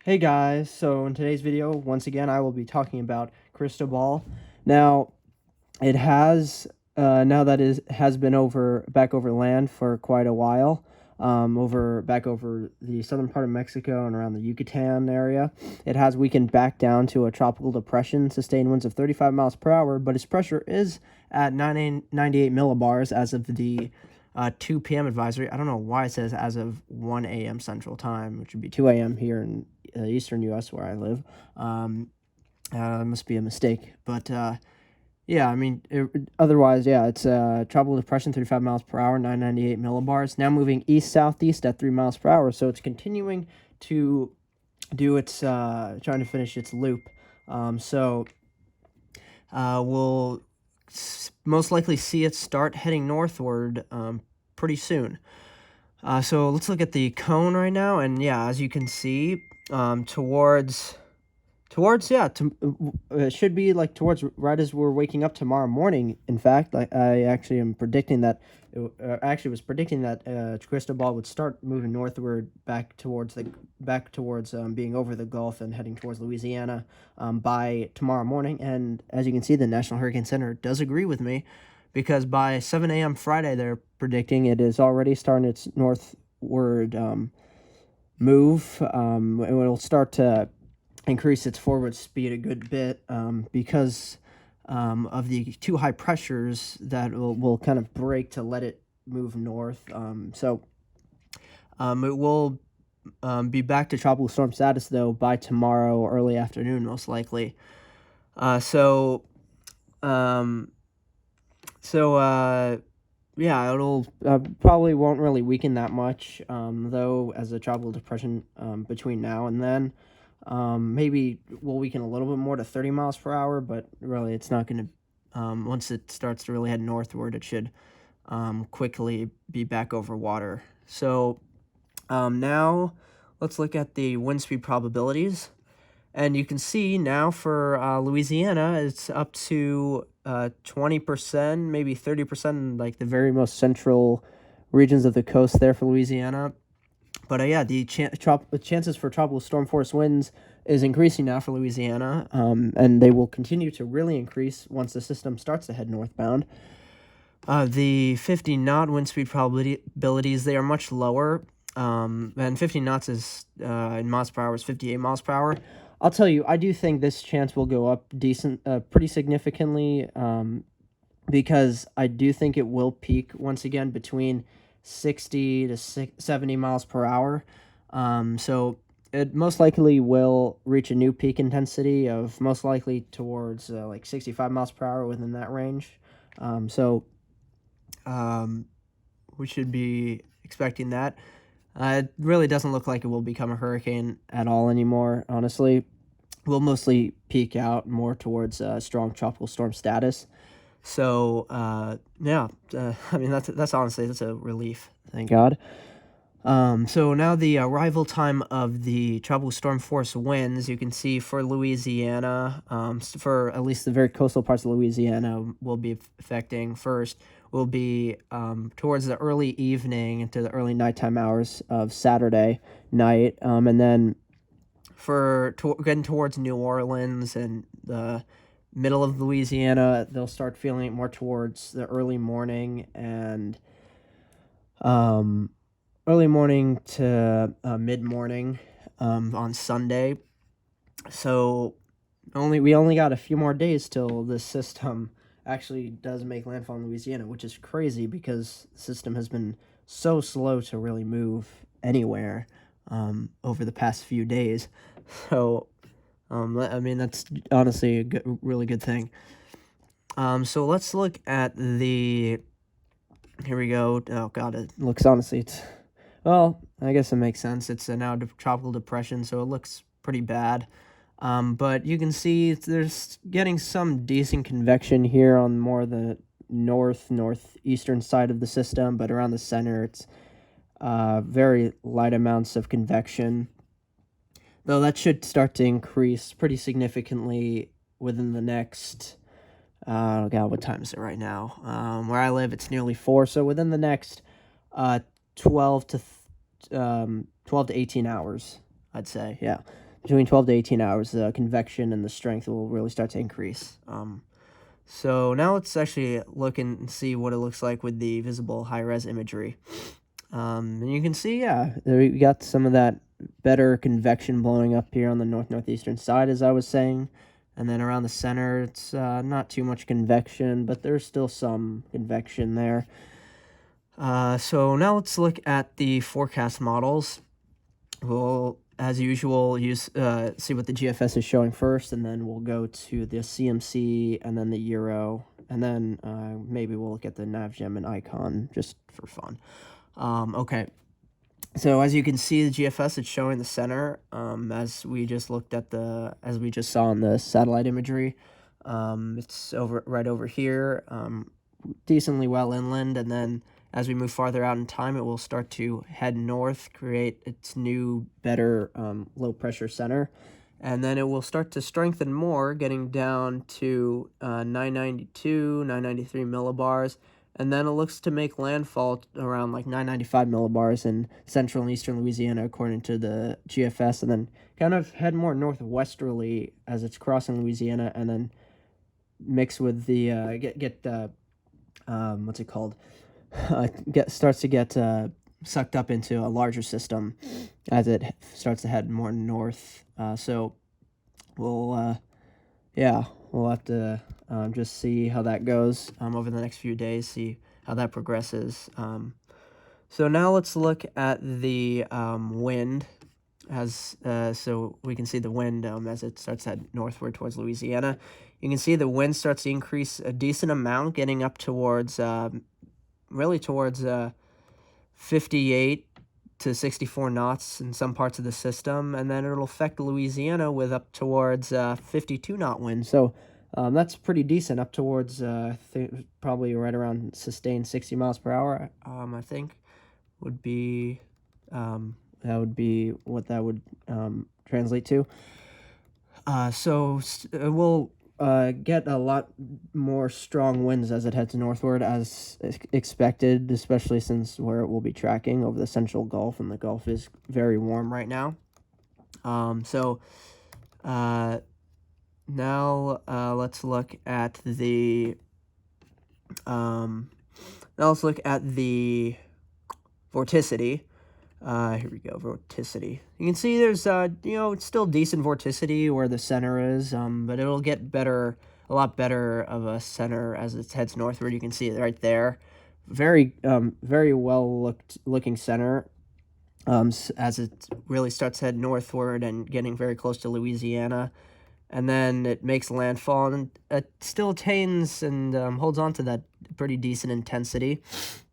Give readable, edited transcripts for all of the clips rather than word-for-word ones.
Hey guys, so in today's video, once again, I will be talking about Cristobal. Now, it has, now that it has been back over land for quite a while, back over the southern part of Mexico and around the Yucatan area. It has weakened back down to a tropical depression, sustained winds of 35 miles per hour, but its pressure is at 98 millibars as of the 2 p.m. advisory. I don't know why it says as of 1 a.m. Central Time, which would be 2 a.m. here in eastern U.S. where I live. Must be a mistake, but yeah, I mean, otherwise, yeah, it's tropical depression, 35 miles per hour, 998 millibars. Now moving east-southeast at 3 miles per hour, so it's continuing to do its, trying to finish its loop. We'll most likely see it start heading northward pretty soon. So let's look at the cone right now, and yeah, as you can see, it should be like towards right as we're waking up tomorrow morning. In fact, I actually am predicting that, was predicting that Cristobal would start moving northward back towards being over the Gulf and heading towards Louisiana by tomorrow morning. And as you can see, the National Hurricane Center does agree with me, because by 7 a.m. Friday, they're predicting it is already starting its northward move. It will start to increase its forward speed a good bit because of the two high pressures that will kind of break to let it move north. It will be back to tropical storm status, though, by tomorrow early afternoon, most likely. Yeah, it'll probably won't really weaken that much, though, as a tropical depression between now and then. Maybe we'll weaken a little bit more to 30 miles per hour, but really it's not going to, once it starts to really head northward, it should quickly be back over water. So now let's look at the wind speed probabilities. And you can see now for Louisiana, it's up to 20%, maybe 30% in like the very most central regions of the coast there for Louisiana. But yeah, the chances for tropical storm force winds is increasing now for Louisiana, and they will continue to really increase once the system starts to head northbound. The 50 knot wind speed probabilities, they are much lower, and 50 knots is in miles per hour is 58 miles per hour. I'll tell you, I do think this chance will go up pretty significantly, because I do think it will peak once again between 60 to 70 miles per hour. So it most likely will reach a new peak intensity of most likely towards like 65 miles per hour within that range. We should be expecting that. It really doesn't look like it will become a hurricane at all anymore, honestly. We'll mostly peak out more towards strong tropical storm status. So, yeah, I mean, that's honestly, that's a relief, thank God. So now the arrival time of the tropical storm force winds, you can see for Louisiana, for at least the very coastal parts of Louisiana will be affecting first, will be towards the early evening into the early nighttime hours of Saturday night, and then getting towards New Orleans and the middle of Louisiana, they'll start feeling it more towards the early morning and early morning to mid-morning on Sunday. So we only got a few more days till this system actually does make landfall in Louisiana, which is crazy because the system has been so slow to really move anywhere over the past few days. So I mean, that's honestly a really good thing. So let's look at the, here we go. Oh God, it looks, honestly, well, I guess it makes sense. It's a now tropical depression, so it looks pretty bad. But you can see there's getting some decent convection here on more the northeastern side of the system, but around the center, it's very light amounts of convection. Though that should start to increase pretty significantly within the next, oh God, what time is it right now? Where I live, it's nearly 4, so within the next 12 to 18 hours, I'd say, yeah. between 12 to 18 hours, the convection and the strength will really start to increase. So now let's actually look and see what it looks like with the visible high-res imagery. And you can see, yeah, we got some of that better convection blowing up here on the northeastern side, as I was saying. And then around the center, it's not too much convection, but there's still some convection there. So now let's look at the forecast models. We'll, as usual, see what the GFS is showing first, and then we'll go to the CMC, and then the Euro, and then maybe we'll look at the NavGem and Icon just for fun. Okay, so as you can see, the GFS is showing the center, as we just saw in the satellite imagery. It's right over here, decently well inland, and then as we move farther out in time, it will start to head north, create its new, better low-pressure center. And then it will start to strengthen more, getting down to 992, 993 millibars. And then it looks to make landfall around like 995 millibars in central and eastern Louisiana, according to the GFS. And then kind of head more northwesterly as it's crossing Louisiana, and then mix with the, what's it called? Starts to get sucked up into a larger system as it starts to head more north. So we'll have to just see how that goes over the next few days, see how that progresses. So now let's look at the wind, so we can see the wind as it starts to head northward towards Louisiana. You can see the wind starts to increase a decent amount, getting up towards really towards 58 to 64 knots in some parts of the system, and then it'll affect Louisiana with up towards 52 knot wind. So that's pretty decent, up towards probably right around sustained 60 miles per hour. I think would be that would be what that would translate to. So we'll get a lot more strong winds as it heads northward, as expected, especially since where it will be tracking over the central Gulf, and the Gulf is very warm right now. Now let's look at the vorticity. Here we go, vorticity. You can see there's, it's still decent vorticity where the center is, but it'll get a lot better of a center as it heads northward. You can see it right there. Very well looking center, as it really starts to head northward and getting very close to Louisiana. And then it makes landfall, and it still attains and holds on to that pretty decent intensity.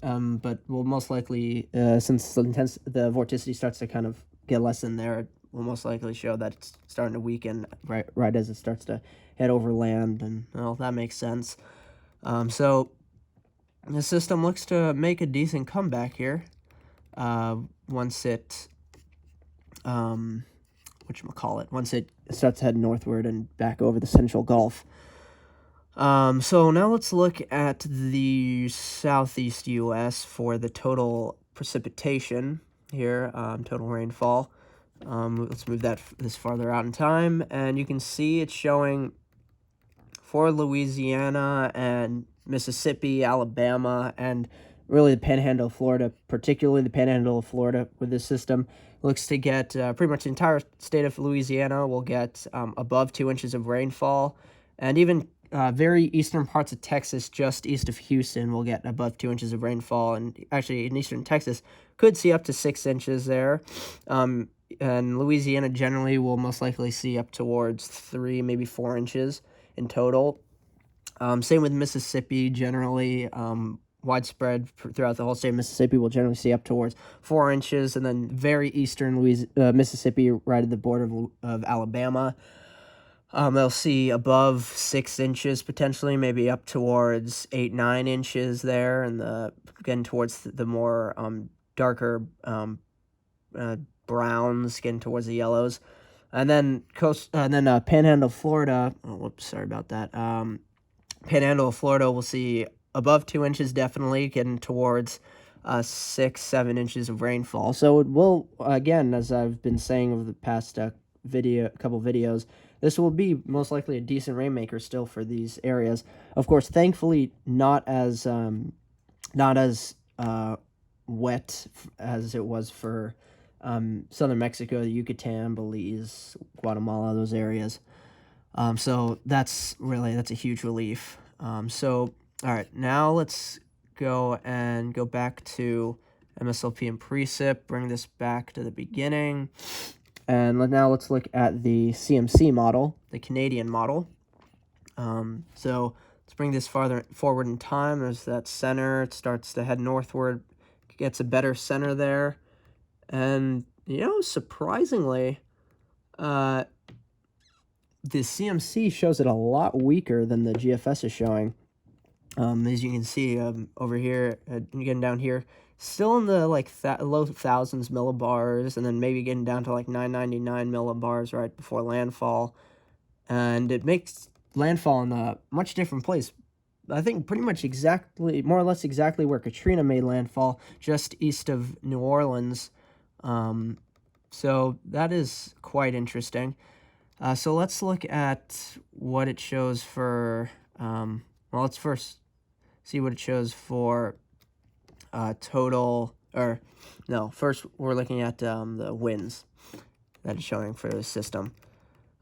But will most likely, since the vorticity starts to kind of get less in there, it will most likely show that it's starting to weaken right as it starts to head over land, and well, that makes sense. So the system looks to make a decent comeback here once it once it starts to head northward and back over the central Gulf. So now let's look at the southeast U.S. for the total precipitation here, total rainfall. Let's move this farther out in time, and you can see it's showing for Louisiana and Mississippi, Alabama, and really the Panhandle of Florida, particularly the Panhandle of Florida with this system, looks to get pretty much the entire state of Louisiana will get above 2 inches of rainfall, and even very eastern parts of Texas, just east of Houston, will get above 2 inches of rainfall, and actually in eastern Texas could see up to 6 inches there. And Louisiana generally will most likely see up towards 3, maybe 4 inches in total. Same with Mississippi, generally widespread throughout the whole state of Mississippi will generally see up towards 4 inches, and then very eastern Mississippi, right at the border of Alabama, they'll see above 6 inches potentially, maybe up towards 8-9 inches there, and getting towards the more darker browns, getting towards the yellows, and then Panhandle, Florida. Oh, whoops, sorry about that. Panhandle, Florida will see above 2 inches, definitely getting towards 6-7 inches of rainfall. So it will, again, as I've been saying over the past couple videos, this will be most likely a decent rainmaker still for these areas. Of course, thankfully, not as wet as it was for southern Mexico, the Yucatan, Belize, Guatemala, those areas. So that's a huge relief. So all right, now let's go back to MSLP and precip. Bring this back to the beginning, and now let's look at the CMC model, the Canadian model. So let's bring this farther forward in time. There's that center. It starts to head northward, gets a better center there, and surprisingly, the CMC shows it a lot weaker than the GFS is showing. As you can see over here, getting down here, still in the low thousands millibars, and then maybe getting down to 999 millibars right before landfall, and it makes landfall in a much different place. I think pretty much more or less exactly where Katrina made landfall, just east of New Orleans. So that is quite interesting. So let's look at what it shows for, let's first see what it shows for first we're looking at the winds that it's showing for the system.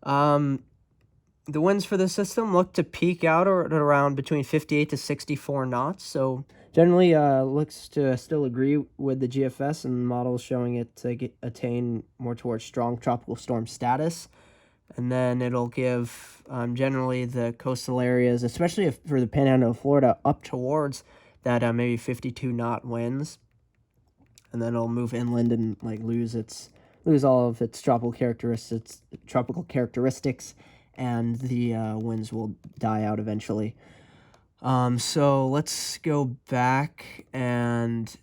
The winds for the system look to peak out at around between 58 to 64 knots, so generally looks to still agree with the GFS and models showing it to attain more towards strong tropical storm status. And then it'll give generally the coastal areas, especially for the Panhandle of Florida, up towards that maybe 52 knot winds, and then it'll move inland and lose all of its tropical characteristics, and the winds will die out eventually. So let's go back and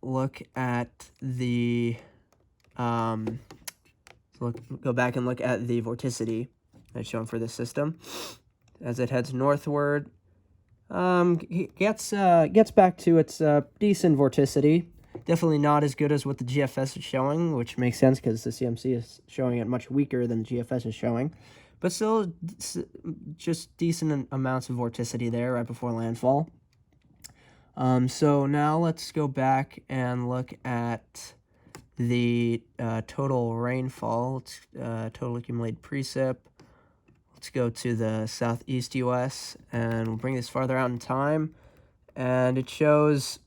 look at the go back and look at the vorticity that's shown for this system as it heads northward. Gets back to its decent vorticity. Definitely not as good as what the GFS is showing, which makes sense because the CMC is showing it much weaker than the GFS is showing. But still, just decent amounts of vorticity there right before landfall. So now let's go back and look at the total rainfall, total accumulated precip. Let's go to the southeast U.S. and we'll bring this farther out in time, and it shows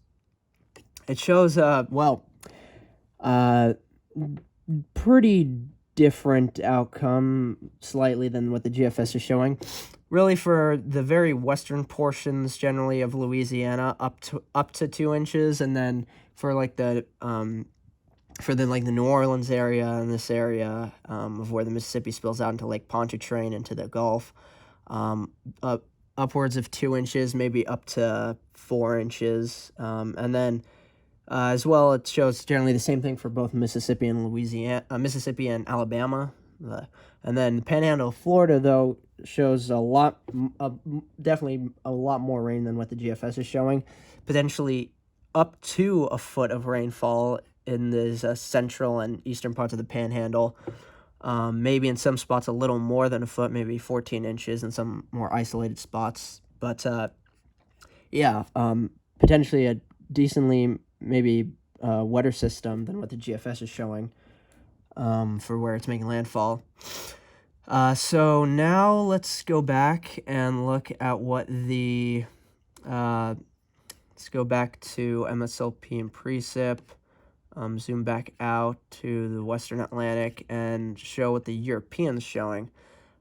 pretty different outcome slightly than what the GFS is showing. Really, for the very western portions, generally of Louisiana, up to 2 inches, and then for the New Orleans area and this area of where the Mississippi spills out into Lake Pontchartrain into the Gulf, upwards of 2 inches, maybe up to 4 inches, and then as well, it shows generally the same thing for both Mississippi and Alabama, and then Panhandle of Florida though shows definitely a lot more rain than what the GFS is showing, potentially up to a foot of rainfall in the central and eastern parts of the Panhandle. Maybe in some spots a little more than a foot, maybe 14 inches in some more isolated spots. But potentially a decently maybe wetter system than what the GFS is showing for where it's making landfall. So now let's go back and look at what the let's go back to MSLP and precip. Zoom back out to the Western Atlantic and show what the European's showing.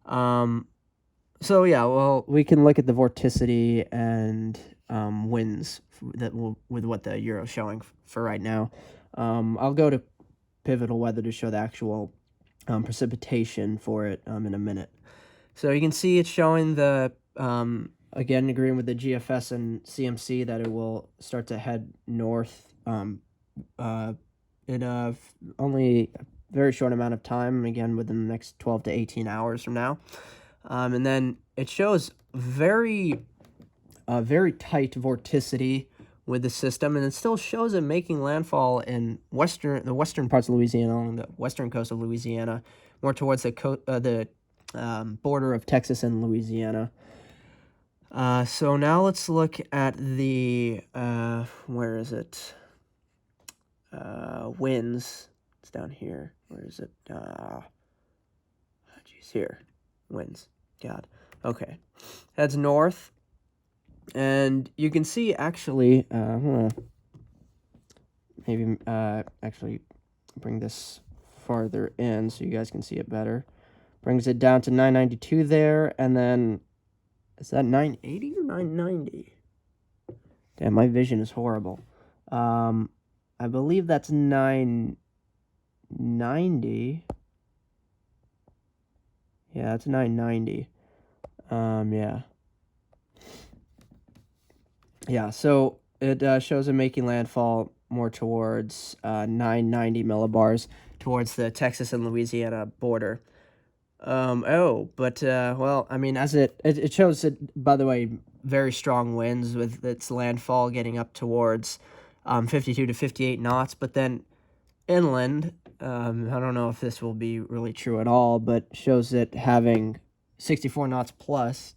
So yeah, well, we can look at the vorticity and winds with what the Euro's showing for right now. I'll go to pivotal weather to show the actual precipitation for it in a minute. So you can see it's showing the again agreeing with the GFS and CMC that it will start to head north. In only a very short amount of time, again within the next 12 to 18 hours from now. And then it shows very tight vorticity with the system, and it still shows it making landfall in the western parts of Louisiana, along the western coast of Louisiana, more towards the border of Texas and Louisiana. So now let's look at the where is it? Winds. It's down here. Where is it? Geez, here. Winds. God. Okay. Heads north. And you can see, actually, I'm going to maybe actually bring this farther in so you guys can see it better. Brings it down to 992 there, and then, is that 980 or 990? Damn, my vision is horrible. I believe that's 990. Yeah, that's 990. Yeah. Yeah, so it shows it making landfall more towards 990 millibars towards the Texas and Louisiana border. Well, I mean, as it shows it, by the way, very strong winds with its landfall getting up towards 52 to 58 knots, but then inland, I don't know if this will be really true at all, but shows it having 64 knots plus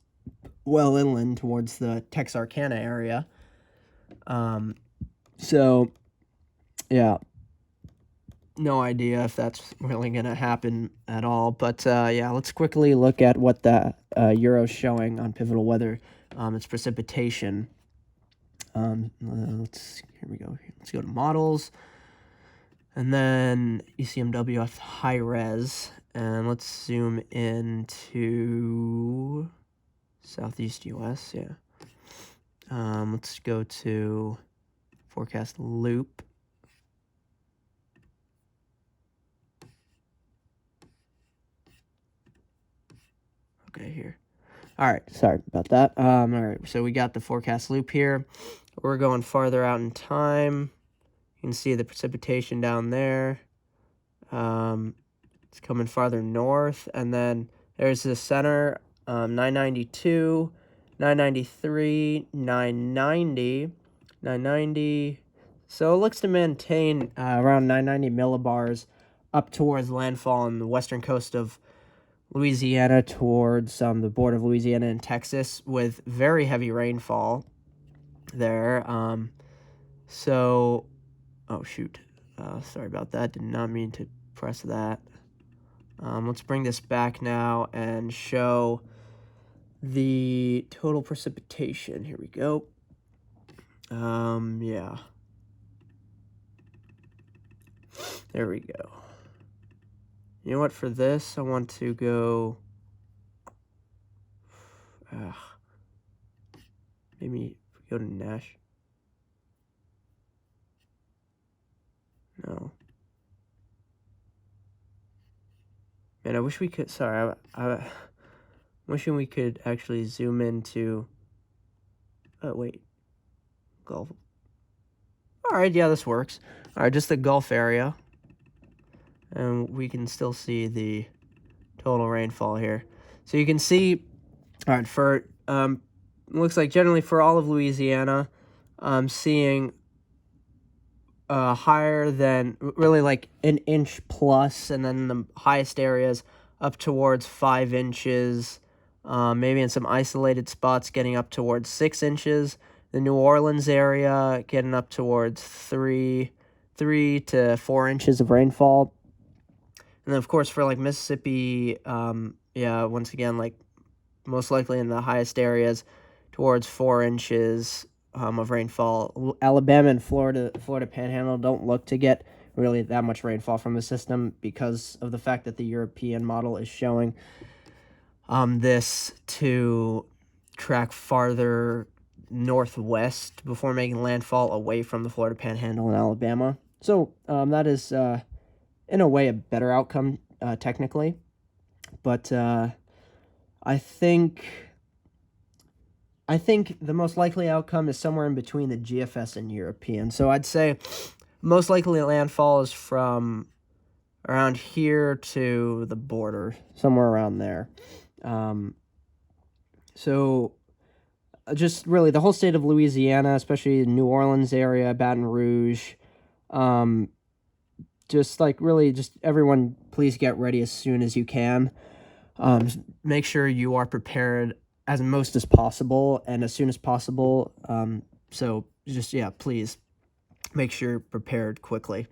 well inland towards the Texarkana area. So, yeah, no idea if that's really going to happen at all. But, yeah, let's quickly look at what the Euro's showing on pivotal weather. It's precipitation. Here we go. Let's go to models. And then ECMWF high res. And let's zoom into Southeast US, yeah. Let's go to forecast loop. Okay, here. All right, sorry about that. All right, so we got the forecast loop here. We're going farther out in time. You can see the precipitation down there. It's coming farther north, and then there's the center, 992, 993, 990, 990. So it looks to maintain around 990 millibars up towards landfall on the western coast of Louisiana towards the border of Louisiana and Texas with very heavy rainfall there. Oh, shoot. Sorry about that. Did not mean to press that. Let's bring this back now and show the total precipitation. Here we go. Yeah. There we go. You know what, for this, I want to go... maybe go to Nash. No. Man, I wish we could... Sorry, I'm wishing we could actually zoom into... Oh, wait. Gulf. Alright, yeah, this works. Alright, just the Gulf area. And we can still see the total rainfall here. So you can see... Alright, for... looks like generally for all of Louisiana, I'm seeing... higher than really like an inch plus, and then the highest areas up towards 5 inches, maybe in some isolated spots getting up towards 6 inches. The New Orleans area getting up towards 3 to 4 inches of rainfall. And then of course for like Mississippi, yeah, once again, like most likely in the highest areas towards 4 inches of rainfall. Alabama and Florida Panhandle don't look to get really that much rainfall from the system because of the fact that the European model is showing this to track farther northwest before making landfall away from the Florida Panhandle and Alabama. So that is, in a way, a better outcome technically. But I think the most likely outcome is somewhere in between the GFS and European. So I'd say most likely landfall is from around here to the border, somewhere around there. So just really the whole state of Louisiana, especially the New Orleans area, Baton Rouge, just like really, just everyone, please get ready as soon as you can. Make sure you are prepared as most as possible and as soon as possible. So just, yeah, please make sure you're prepared quickly.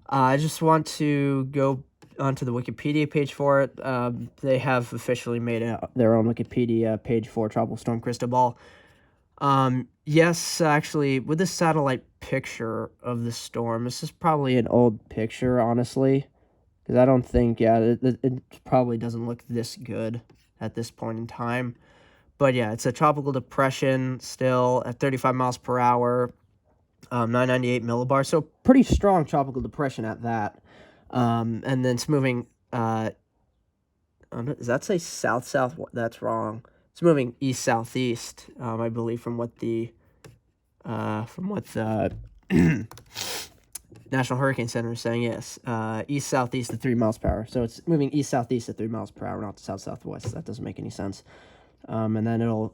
I just want to go onto the Wikipedia page for it. They have officially made their own Wikipedia page for Tropical Storm Cristobal. Yes, actually, with this satellite picture of the storm, this is probably an old picture, honestly, because I don't think, yeah, it probably doesn't look this good at this point in time. But yeah, it's a tropical depression still at 35 miles per hour, 998 millibars, so pretty strong tropical depression at that. And then it's moving, does that say south-south? That's wrong. It's moving east-southeast, I believe, from what the National Hurricane Center is saying. Yes, east-southeast at 3 miles per hour. So it's moving east-southeast at 3 miles per hour, not south-southwest. That doesn't make any sense. And then it'll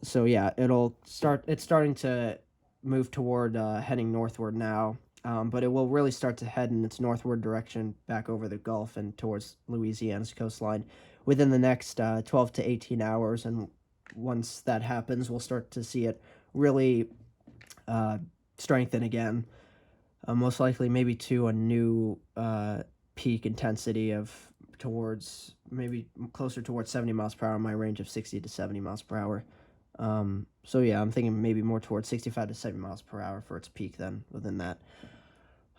start. It's starting to move toward heading northward now. But it will really start to head in its northward direction back over the Gulf and towards Louisiana's coastline within the next 12 to 18 hours. And once that happens, we'll start to see it really strengthen again. Most likely maybe to a new peak intensity of towards maybe closer towards 70 miles per hour, my range of 60 to 70 miles per hour. So yeah, I'm thinking maybe more towards 65 to 70 miles per hour for its peak then within that.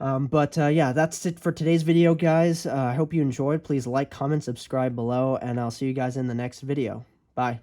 Yeah, that's it for today's video, guys. I hope you enjoyed. Please like, comment, subscribe below, and I'll see you guys in the next video. Bye.